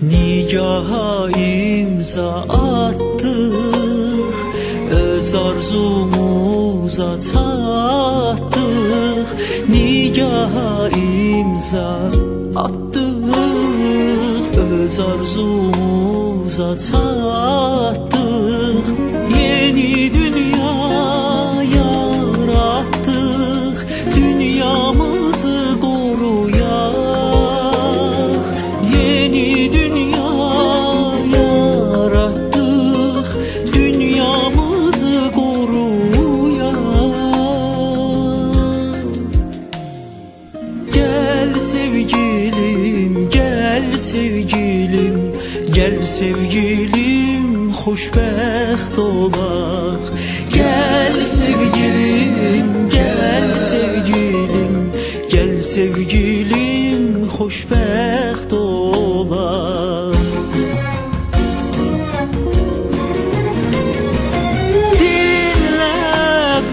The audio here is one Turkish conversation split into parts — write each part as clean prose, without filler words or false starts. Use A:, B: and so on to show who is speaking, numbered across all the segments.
A: Nigaha imza attık, öz arzumuza çattık. Nigaha imza attık, öz arzumuza çattık. Yeni dünya yarattık, dünyamızı koruyak. Yeni dünya yarattık, dünyamızı koruyak. Gel sevgilim, gel sevgilim, gel sevgilim, xoşbəxt olaq. Gel sevgilim, gel sevgilim, gel sevgilim, xoşbəxt olaq. Dinlə,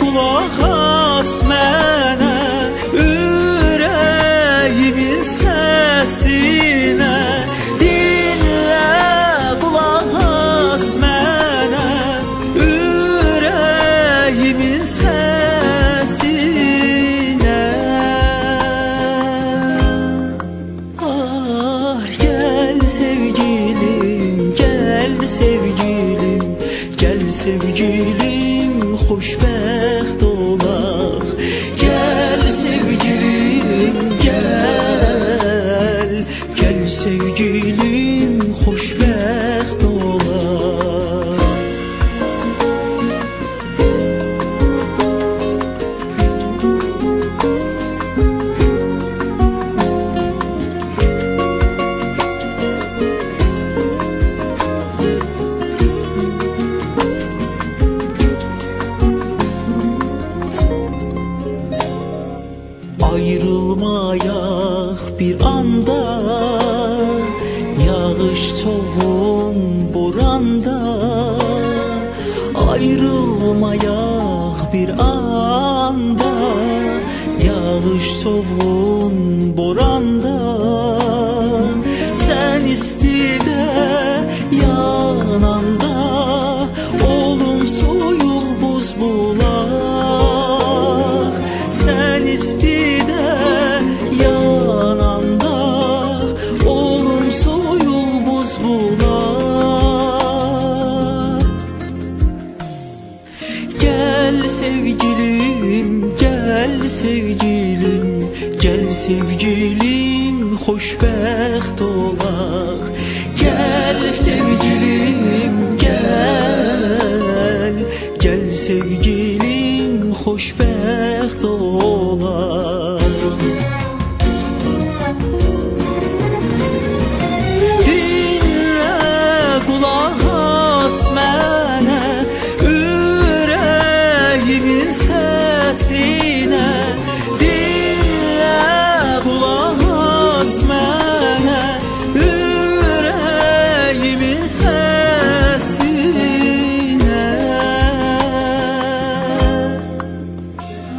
A: qulaq as mənə, ürəyimin səsinə. Dinlə, qulaq as mənə, ürəyimin səsinə. Ah, gel sevgilim, gel sevgilim, gel sevgilim, xoşbəxt olaq. Gel sevgilim, gel, gel sevgilim, xoşbəxt olaq. Ayrılmayaq bir anda, yağış çoğun boranda. Ayrılmayaq bir anda, yağış çoğun boranda. Sen istidə yananda, olum soyuq buz bulaq. Sen istidə yananda, olum soyuq buz bulaq. Gel sevgilim, gel sevgilim, gel sevgilim, xoşbəxt olaq. Gel sevgilim, gel, gel sevgilim, xoşbəxt olaq. Dinlə, qulaq as mənə, ürəyimin səsinə. Dinlə, qulaq as mənə, ürəyimin səsinə.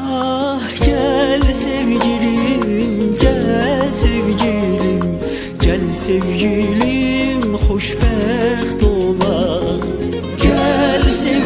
A: Ah, gel sevgilim, gel sevgilim, gel sevgilim, xoşbəxt olaq. Gel sevgilim,